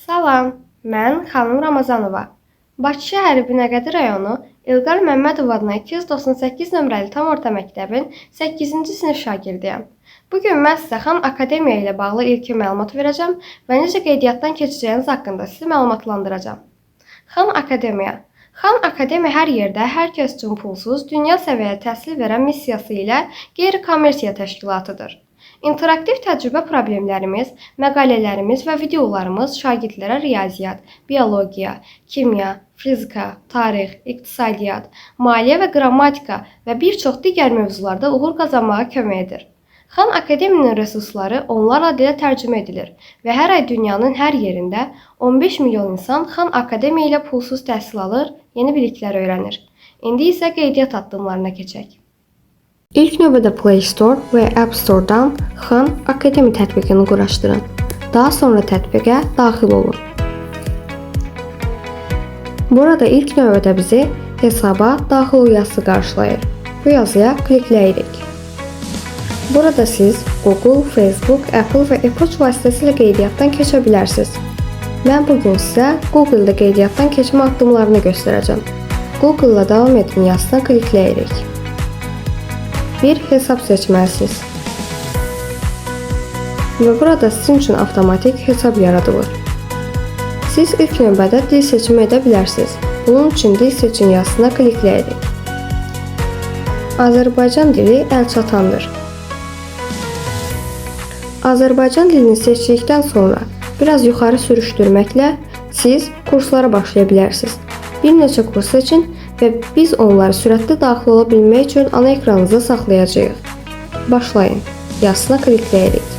Salam, mən xanım Ramazanova. Bakı şəhəri Binəqədi rayonu İlqar Məmmədov adına 298 nömrəli tam orta məktəbin 8-ci sinif şagirdiyəm. Bugün mən sizə Xan Akademiya ilə bağlı ilkin məlumat verəcəm və necə qeydiyyatdan keçəcəyiniz haqqında sizi məlumatlandıracağam. Xan Akademiya. Xan Akademiya hər yerdə, hər kəs üçün pulsuz, dünya səviyyəli təhsil verən missiyası ilə qeyri-kommersiya təşkilatıdır. İnteraktiv təcrübə problemlərimiz, məqalələrimiz və videolarımız şagirdlərə riyaziyyat, biologiya, kimya, fizika, tarix, iqtisadiyyat, maliyyə və qrammatika və bir çox digər mövzularda uğur qazanmağa kömək edir. Xan Akademiyasının resursları onlarla dilə tərcümə edilir və hər ay dünyanın hər yerində 15 milyon insan Xan Akademiya ilə pulsuz təhsil alır, yeni biliklər öyrənir. İndi isə qeydiyyat addımlarına keçək. İlk növbədə Play Store və App Store-dan Xan Akademiya tətbiqini quraşdırın. Daha sonra tətbiqə daxil olun. Burada ilk növbədə bizi hesaba daxil ol yazısı qarşılayır. Bu yazıya klikləyirik. Burada siz Google, Facebook, Apple və e-poçt vasitəsilə qeydiyyatdan keçə bilərsiniz. Mən bugün sizə Google-da qeydiyyatdan keçmə addımlarını göstərəcəm. Google-la davam edin yazısına klikləyirik. Bir hesab seçməlisiniz. Və burada sizin üçün avtomatik hesab yaradılır. Siz ilk növbədə dil seçimi edə bilərsiniz. Bunun üçün dil seçin yazısına klikləyirik. Azərbaycan dili əlçatandır. Azərbaycan dilini seçdikdən sonra biraz yuxarı sürüşdürməklə siz kurslara başlaya bilərsiniz. Bir neçə kurs seçin və biz onları sürətli daxil ola bilmək üçün ana ekranınıza saxlayacağıq. Başlayın yazısına klikləyirik.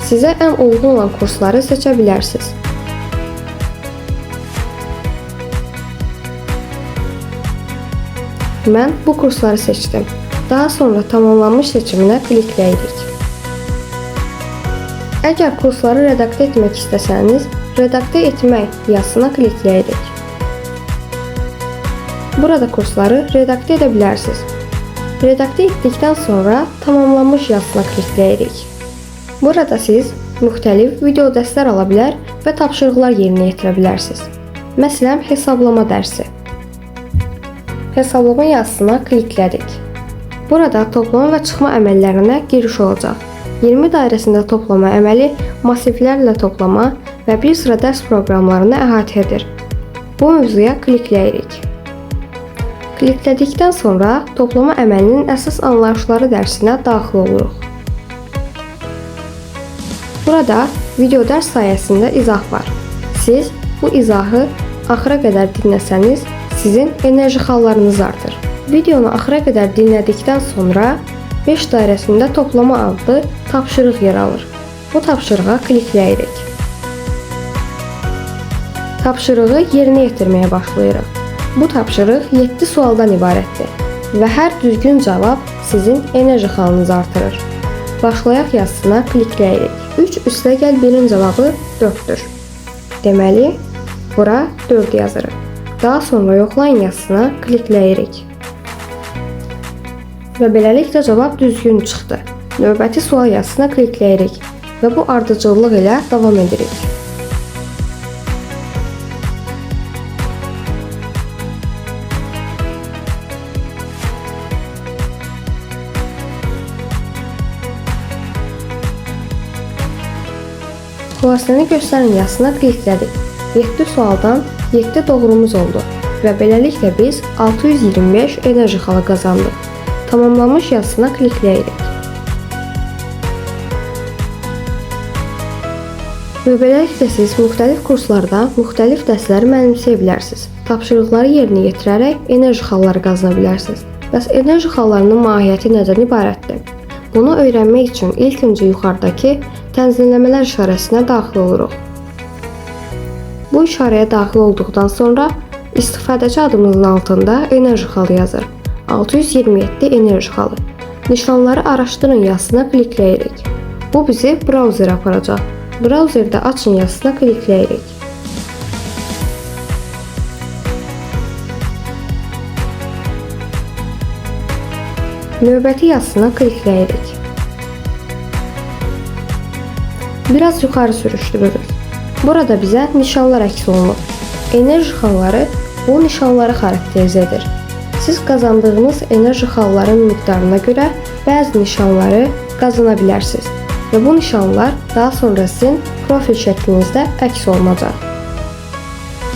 Sizə ən uyğun olan kursları seçə bilərsiniz. Mən bu kursları seçdim. Daha sonra tamamlanmış seçiminə klikləyirik. Əgər kursları redaktə etmək istəsəniz, redaktə etmək yazısına klikləyirik. Burada kursları redaktə edə bilərsiniz. Redaktə etdikdən sonra tamamlanmış yazısına klikləyirik. Burada siz müxtəlif video dərslər ala bilər və tapşırıqlar yerinə yetirə bilərsiniz. Məsələn, hesablama dərsi. Hesablama yazısına kliklədik. Burada toplama və çıxma əməllərinə giriş olacaq. 20 dairəsində toplama əməli massivlərlə toplama və bir sıra dərs proqramlarını əhatə edir. Bu mövzuya klikləyirik. Kliklədikdən sonra toplama əməlinin əsas anlayışları dərsinə daxil oluruq. Burada video dərs sayəsində izah var. Siz bu izahı axıra qədər dinləsəniz, sizin enerji xallarınız artır. Videonu axıra qədər dinlədikdən sonra 5 dairəsində toplama adlı tapşırıq yer alır. Bu tapşırığa klikləyirik. Tapşırığı yerinə yetirməyə başlayırıq. Bu tapşırıq 7 sualdan ibarətdir və hər düzgün cavab sizin enerji xalınızı artırır. Başlayaq yazısına klikləyirik. 3 üstəgəl 1-in cavabı 4-dür. Deməli, bura 4 yazırıq. Daha sonra yoxlayın yazısına klikləyirik. Və beləliklə cavab düzgün çıxdı. Növbəti sual yazısına klikləyirik və bu ardıcıllıq ilə davam edirik. Xülasəni göstərin yazısına kliklədik. 7 sualdan 7 doğrumuz oldu və beləliklə biz 625 enerji xalı qazandıq. Tamamlanmış yazısına klikləyirik. Və beləliklə siz müxtəlif kurslarda müxtəlif dərsləri mənimsəyə bilərsiniz. Tapşırıqları yerinə yetirərək enerji xalları qazana bilərsiniz. Bəs enerji xallarının mahiyyəti nədən ibarətdir? Bunu öyrənmək üçün ilk öncə yuxarıdakı tənzimləmələr işarəsinə daxil oluruq. Bu işarəyə daxil olduqdan sonra istifadəçi adımızın altında enerji xalı yazır. 627 enerji xalı. Nişanları araşdırın yazısına klikləyirik. Bu bizi brauzerə aparacaq. Brauzerdə açın yazısına klikləyirik. Növbəti yazısına klikləyirik. biraz yuxarı sürüşdürürük. Burada bizə nişanlar əks olunub. Enerji xalları bu nişanları xarakterizə edir. Siz qazandığınız enerji xalların miqdarına görə bəzi nişanları qazana bilərsiniz və bu nişanlar daha sonra sizin profil şəklinizdə əks olunacaq.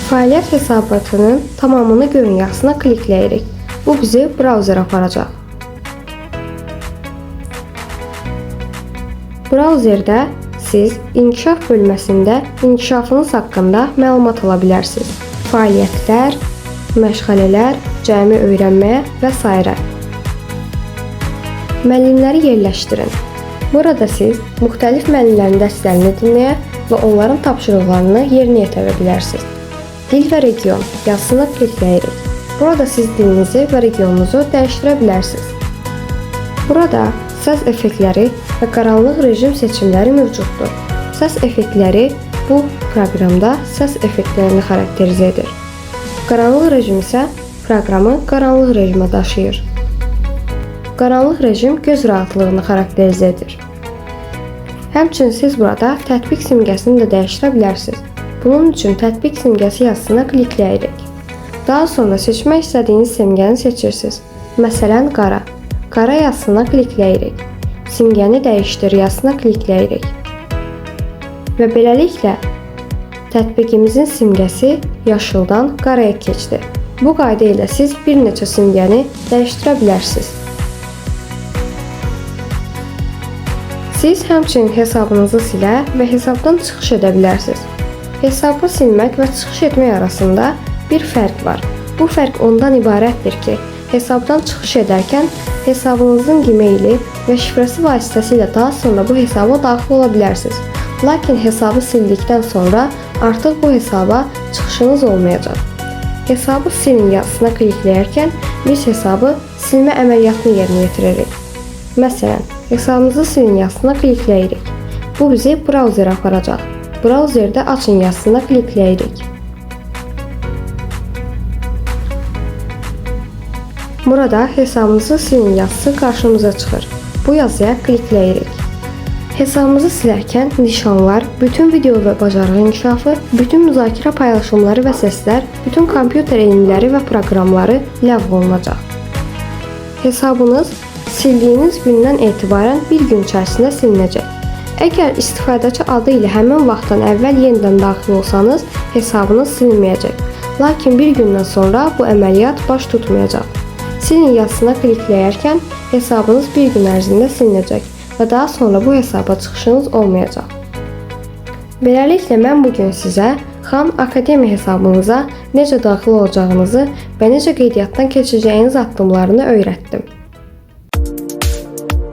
Fəaliyyət hesabatının tamamını görün yazısına klikləyirik. Bu bizi brauzerə aparacaq. Brauzerdə siz inkişaf bölməsində inkişafınız haqqında məlumat ala bilərsiniz. Fəaliyyətlər, məşğələlər, cəmi öyrənməyə və s. Müəllimləri yerləşdirin. Burada siz müxtəlif müəllimlərin dərslərini dinləyə və onların tapşırıqlarını yerinə yetirə bilərsiniz. Dil və region yazısına klikləyirik. Burada siz dilinizi və regionunuzu dəyişdirə bilərsiniz. Burada səs effektləri və qaranlıq rejim seçimləri mövcuddur. Səs effektləri bu proqramda səs effektlərini xarakterizə edir. Qaranlıq rejim isə proqramı qaranlıq rejimə daşıyır. Qaranlıq rejim göz rahatlığını xarakterizə edir. Həmçinin siz burada tətbiq simgəsini də dəyişdirə bilərsiniz. Bunun üçün tətbiq simgəsi yazısına klikləyirik. Daha sonra seçmək istədiyiniz simgəni seçirsiniz. Məsələn, qara. Qara yazısına klikləyirik. Simgəni dəyişdir yazısına klikləyirik. Və beləliklə tətbiqimizin simgəsi yaşıldan qaraya keçdi. Bu qayda ilə siz bir neçə simgəni dəyişdirə bilərsiniz. Siz həmçinin hesabınızı silə və hesabdan çıxış edə bilərsiniz. Hesabı silmək və çıxış etmək arasında bir fərq var. Bu fərq ondan ibarətdir ki, hesabdan çıxış edərkən hesabınızın gmaili və şifrəsi vasitəsilə daha sonra bu hesaba daxil ola bilərsiniz. Lakin hesabı sildikdən sonra artıq bu hesaba çıxışınız olmayacaq. Hesabı silin yazısına klikləyərkən biz hesabı silmə əməliyyatını yerinə yetiririk. Məsələn, hesabınızı silin yazısına klikləyirik. Bu bizi brauzerə aparacaq. Brauzerdə açın yazısına klikləyirik. Burada hesabınızı silin yazısı qarşımıza çıxır. Bu yazıya klikləyirik. Hesabımızı silərkən nişanlar, bütün video və bacarıq inkişafı, bütün müzakirə paylaşımları və səslər, bütün kompüter elmləri və proqramları ləğv olunacaq. Hesabınız sildiyiniz gündən etibarən bir gün içərisində silinəcək. Əgər istifadəçi adı ilə həmin vaxtdan əvvəl yenidən daxil olsanız, hesabınız silinməyəcək. Lakin bir gündən sonra bu əməliyyat baş tutmayacaq. Silin yazısına klikləyərkən hesabınız bir gün ərzində silinəcək və daha sonra bu hesaba çıxışınız olmayacaq. Beləliklə mən bugün sizə Xan Akademiya hesabınıza necə daxil olacağınızı və necə qeydiyyatdan keçəcəyiniz addımlarını öyrətdim.